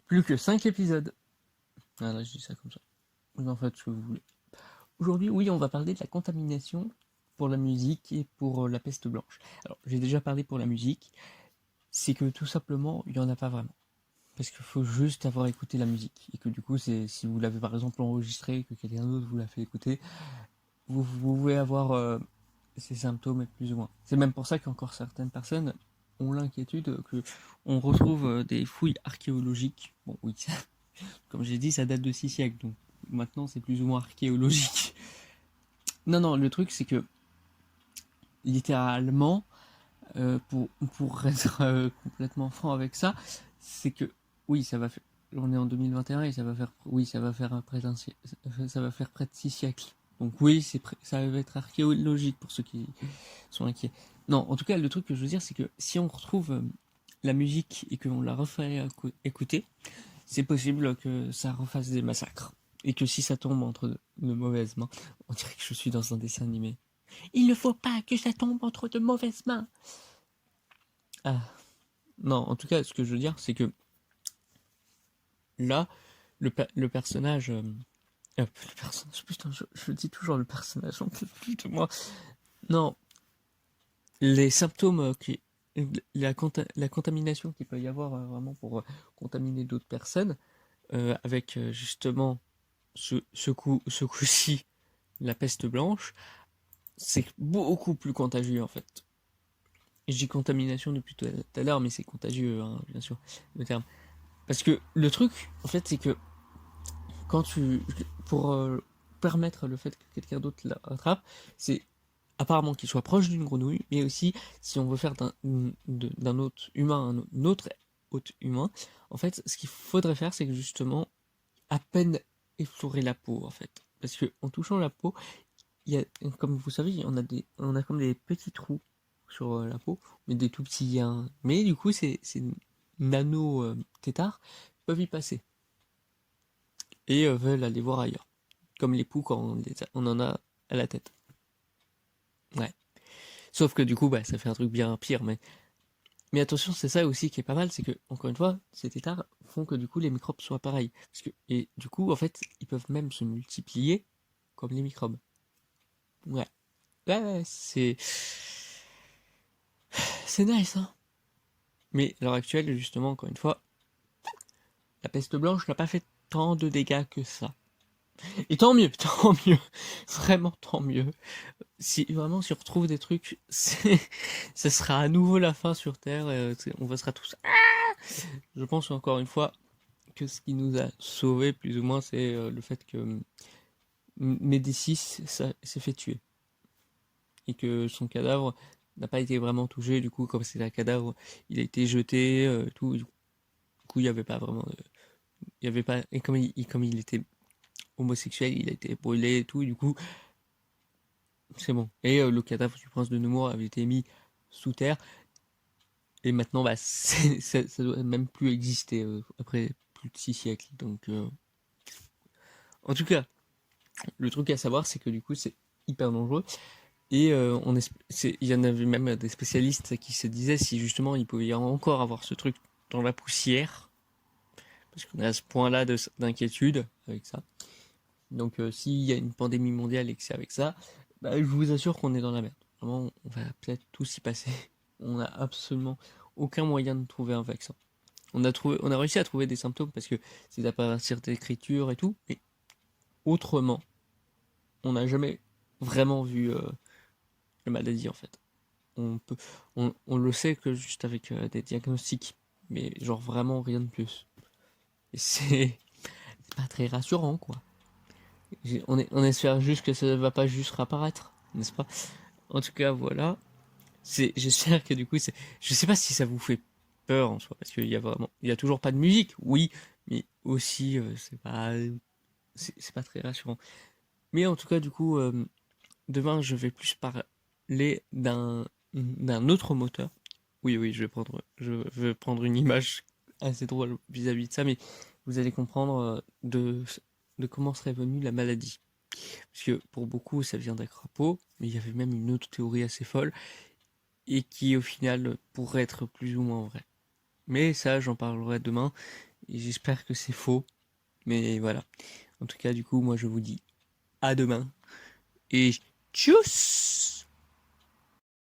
Plus que 5 épisodes. Ah là, je dis ça comme ça. Vous en faites ce que vous voulez. Aujourd'hui, oui, on va parler de la contamination pour la musique et pour la peste blanche. Alors, j'ai déjà parlé pour la musique. C'est que tout simplement, il n'y en a pas vraiment. Parce qu'il faut juste avoir écouté la musique. Et que du coup, c'est si vous l'avez par exemple enregistré, que quelqu'un d'autre vous l'a fait écouter, vous pouvez avoir ces symptômes plus ou moins. C'est même pour ça qu'encore certaines personnes ont l'inquiétude que on retrouve des fouilles archéologiques. Bon, oui, comme j'ai dit, ça date de 6 siècles, donc maintenant c'est plus ou moins archéologique. Non, non, le truc c'est que littéralement, pour être complètement franc avec ça, c'est que oui, ça va faire. On est en 2021 et ça va faire, oui, ça va faire ça va faire près de 6 siècles. Donc oui, ça va être archéologique pour ceux qui sont inquiets. Non, en tout cas, le truc que je veux dire, c'est que si on retrouve la musique et qu'on la refait écouter, c'est possible que ça refasse des massacres. Et que si ça tombe entre de mauvaises mains, on dirait que je suis dans un dessin animé. Il ne faut pas que ça tombe entre de mauvaises mains. Ah. Non, en tout cas, ce que je veux dire, c'est que là, le personnage. Le personnage, putain, je dis toujours le personnage, on peut plus de moi. Non, les symptômes la contamination qu'il peut y avoir vraiment pour contaminer d'autres personnes, avec justement ce coup-ci, la peste blanche, c'est beaucoup plus contagieux en fait. Et je dis contamination depuis tout à l'heure, mais c'est contagieux, hein, bien sûr, le terme. Parce que le truc, en fait, c'est que quand tu. Pour permettre le fait que quelqu'un d'autre la rattrape, c'est apparemment qu'il soit proche d'une grenouille, mais aussi si on veut faire d'un autre humain un autre autre humain, en fait, ce qu'il faudrait faire, c'est que justement, à peine effleurer la peau, en fait. Parce que en touchant la peau, il y a, comme vous savez, on a comme des petits trous sur la peau, mais des tout petits, hein. Mais du coup, ces nano tétards peuvent y passer et veulent aller voir ailleurs. Comme les poux quand on en a à la tête. Ouais. Sauf que du coup, bah, ça fait un truc bien pire. Mais attention, c'est ça aussi qui est pas mal, c'est que, encore une fois, ces tétards font que du coup les microbes soient pareils. Et du coup, en fait, ils peuvent même se multiplier comme les microbes. Ouais. Ouais, ouais, c'est nice, hein. Mais à l'heure actuelle, justement, encore une fois, la peste blanche n'a pas fait tant de dégâts que ça. Et tant mieux, tant mieux. Vraiment tant mieux. Si vraiment si on retrouve des trucs, ce sera à nouveau la fin sur Terre. On sera tous. Je pense encore une fois que ce qui nous a sauvés plus ou moins, c'est le fait que Médicis s'est fait tuer et que son cadavre n'a pas été vraiment touché. Du coup, comme c'est un cadavre, il a été jeté, tout. Du coup, il n'y avait pas vraiment, il y avait pas. Et comme il était homosexuel, il a été brûlé et tout. Et du coup, c'est bon. Et le cadavre du prince de Nemours avait été mis sous terre. Et maintenant, bah, ça doit même plus exister après plus de 6 siècles. Donc, en tout cas, le truc à savoir, c'est que du coup, c'est hyper dangereux. Et il y en avait même des spécialistes qui se disaient si justement il pouvait y encore avoir ce truc dans la poussière, parce qu'on est à ce point-là d'inquiétude avec ça. Donc, s'il y a une pandémie mondiale et que c'est avec ça, bah, je vous assure qu'on est dans la merde. Vraiment, on va peut-être tous y passer. On n'a absolument aucun moyen de trouver un vaccin. On a réussi à trouver des symptômes parce que c'est à partir d'écriture et tout, mais autrement, on n'a jamais vraiment vu la maladie en fait. On peut, on le sait que juste avec des diagnostics, mais genre vraiment rien de plus. Et c'est pas très rassurant quoi. On espère juste que ça va pas juste réapparaître, n'est-ce pas? En tout cas, voilà. J'espère que du coup, je sais pas si ça vous fait peur en soi, parce qu'il y a vraiment, il y a toujours pas de musique, oui, mais aussi, c'est pas très rassurant. Mais en tout cas, du coup, demain, je vais plus parler d'un autre moteur. Oui, oui, je vais prendre une image assez drôle vis-à-vis de ça, mais vous allez comprendre de comment serait venue la maladie. Parce que pour beaucoup, ça vient d'un crapaud, mais il y avait même une autre théorie assez folle, et qui au final pourrait être plus ou moins vraie. Mais ça, j'en parlerai demain. Et j'espère que c'est faux. Mais voilà. En tout cas, du coup, moi je vous dis à demain. Et tchuss!